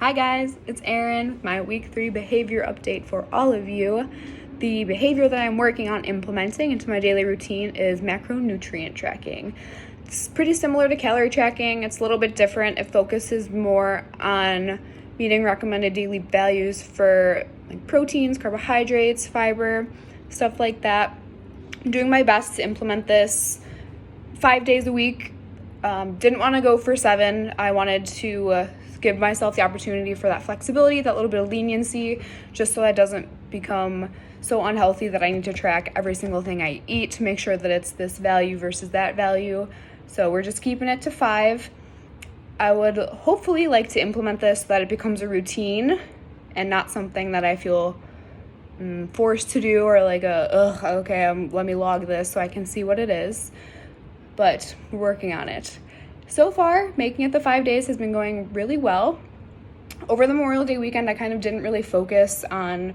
Hi guys, it's Erin with my week 3 behavior update for all of you. The behavior that I'm working on implementing into my daily routine is macronutrient tracking. It's pretty similar to calorie tracking. It's a little bit different. It focuses more on meeting recommended daily values for like proteins, carbohydrates, fiber, stuff like that. I'm doing my best to implement this 5 days a week. Didn't want to go for 7. I wanted to give myself the opportunity for that flexibility, that little bit of leniency, just so that doesn't become so unhealthy that I need to track every single thing I eat to make sure that it's this value versus that value. So we're just keeping it to 5. I would hopefully like to implement this so that it becomes a routine and not something that I feel forced to do or like let me log this so I can see what it is. But we're working on it. So far, making it the 5 days has been going really well. Over the Memorial Day weekend, I kind of didn't really focus on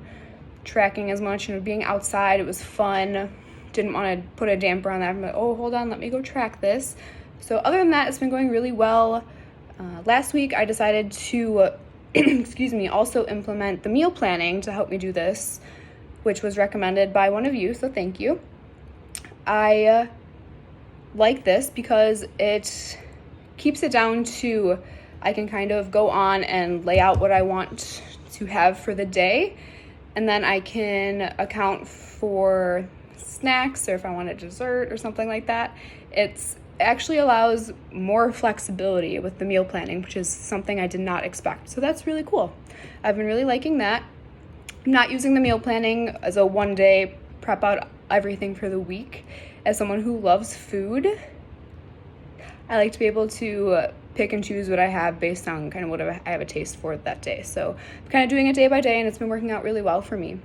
tracking as much. Being outside, it was fun. Didn't want to put a damper on that. I'm like, oh, hold on, let me go track this. So other than that, it's been going really well. Last week, I decided to, also implement the meal planning to help me do this, which was recommended by one of you, so thank you. I like this because it keeps it down to I can kind of go on and lay out what I want to have for the day, and then I can account for snacks or if I want a dessert or something like that. It actually allows more flexibility with the meal planning, which is something I did not expect. So that's really cool. I've been really liking that. I'm not using the meal planning as a one-day prep out everything for the week. As someone who loves food, I like to be able to pick and choose what I have based on kind of what I have a taste for that day. So I'm kind of doing it day by day, and it's been working out really well for me.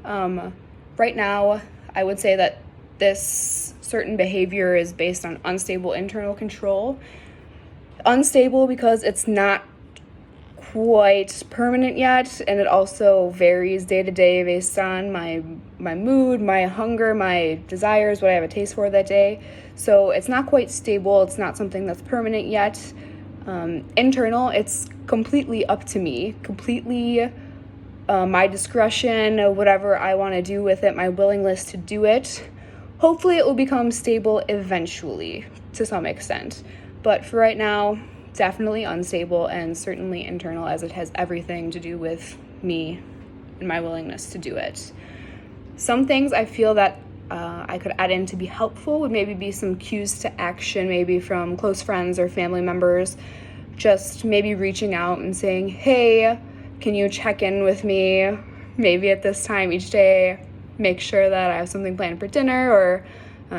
Right now, I would say that this certain behavior is based on unstable internal control. Unstable because it's not quite permanent yet, and it also varies day to day based on my mood, my hunger, my desires, what I have a taste for that day. So it's not quite stable. It's not something that's permanent yet. Internal, it's completely up to me, completely my discretion, whatever I want to do with it, my willingness to do it. Hopefully it will become stable eventually to some extent, but for right now, definitely unstable and certainly internal, as it has everything to do with me and my willingness to do it. Some things I feel that I could add in to be helpful would maybe be some cues to action, maybe from close friends or family members, just maybe reaching out and saying, hey, can you check in with me maybe at this time each day, make sure that I have something planned for dinner, or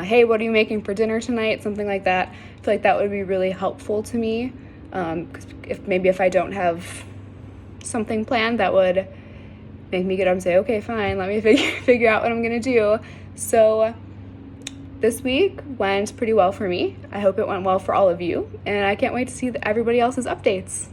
hey, what are you making for dinner tonight, something like that. I feel like that would be really helpful to me. Because if I don't have something planned, that would make me get up and say, okay, fine, let me figure out what I'm gonna do. So this week went pretty well for me. I hope it went well for all of you, and I can't wait to see everybody else's updates.